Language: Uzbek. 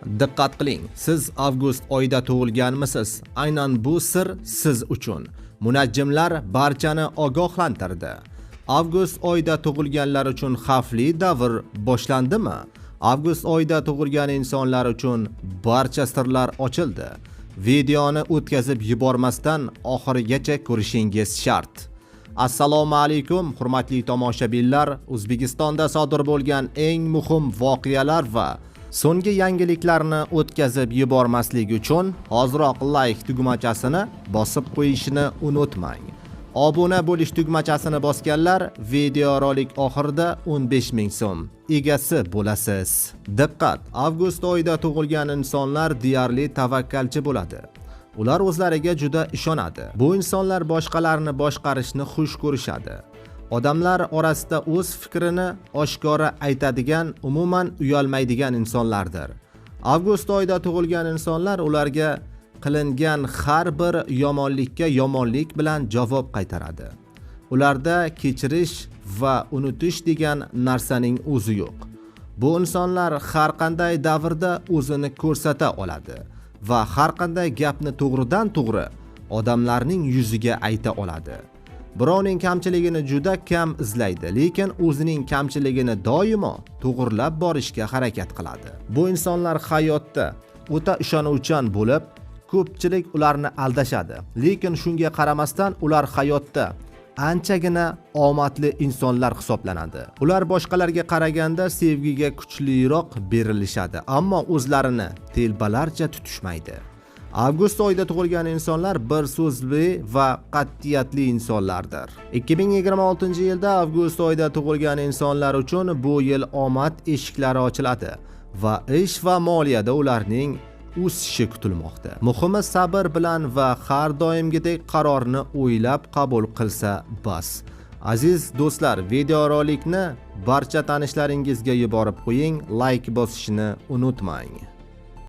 Diqqat qiling, siz avgust oyida tug'ilganmisiz? Aynan bu sir siz uchun. Munajjimlar barchani ogohlantirdi. Avgust oyida tug'ilganlar uchun xavfli davr boshlandimi? Avgust oyida tug'ilgan insonlar uchun barcha sirlar ochildi. Videoni o'tkazib yubormasdan oxirigacha ko'rishingiz shart. Assalomu alaykum, hurmatli tomoshabinlar. O'zbekistonda sodir bo'lgan eng muhim voqealar va so'nggi yangiliklarni o'tkazib yubormaslik uchun hoziroq like tugmachasini bosib qo'yishni unutmang. Obuna bo'lish tugmachasini bosganlar videorolik oxirida 15 ming so'm egasi bo'lasiz. Diqqat! Avgust oyida tug'ilgan insonlar deyarli tavakkalchi bo'ladi. Ular o'zlariga juda ishonadi. Bu insonlar boshqalarni boshqarishni xush ko'rishadi. Odamlar orasida o'z fikrini oshkora aytadigan, umuman uyalmaydigan insonlardir. Avgust oyida tug'ilgan insonlar ularga qilingan har bir yomonlikka yomonlik bilan javob qaytaradi. Ularda kechirish va unutish degan narsaning o'zi yo'q. Bu insonlar har qanday davrda o'zini ko'rsata oladi va har qanday gapni to'g'ridan to'g'ri odamlarning yuziga ayta oladi. Birovning kamchiligini juda kam izlaydi, lekin o'zining kamchiligini doimo to'g'rilab borishga harakat qiladi. Bu insonlar hayotda o'ta ishonuvchan bo'lib, ko'pchilik ularni aldashadi, lekin shunga qaramasdan ular hayotda anchagina omadli insonlar hisoblanadi. Ular boshqalarga qaraganda sevgiga kuchliroq berilishadi, ammo o'zlarini telbalarcha tutishmaydi. Avgust oyida tug'ilgan insonlar bir so'zli va qat'iyatli insonlardir. 2026-yilda avgust oyida tug'ilgan insonlar uchun bu yil omad eshiklari ochiladi va ish va moliyada ularning o'sishi kutilmoqda. Muhimi sabr bilan va har doimgidek qarorni o'ylab qabul qilsa bas. Aziz do'stlar, videorolikni barcha tanishlaringizga yuborib qo'ying, like bosishni unutmang.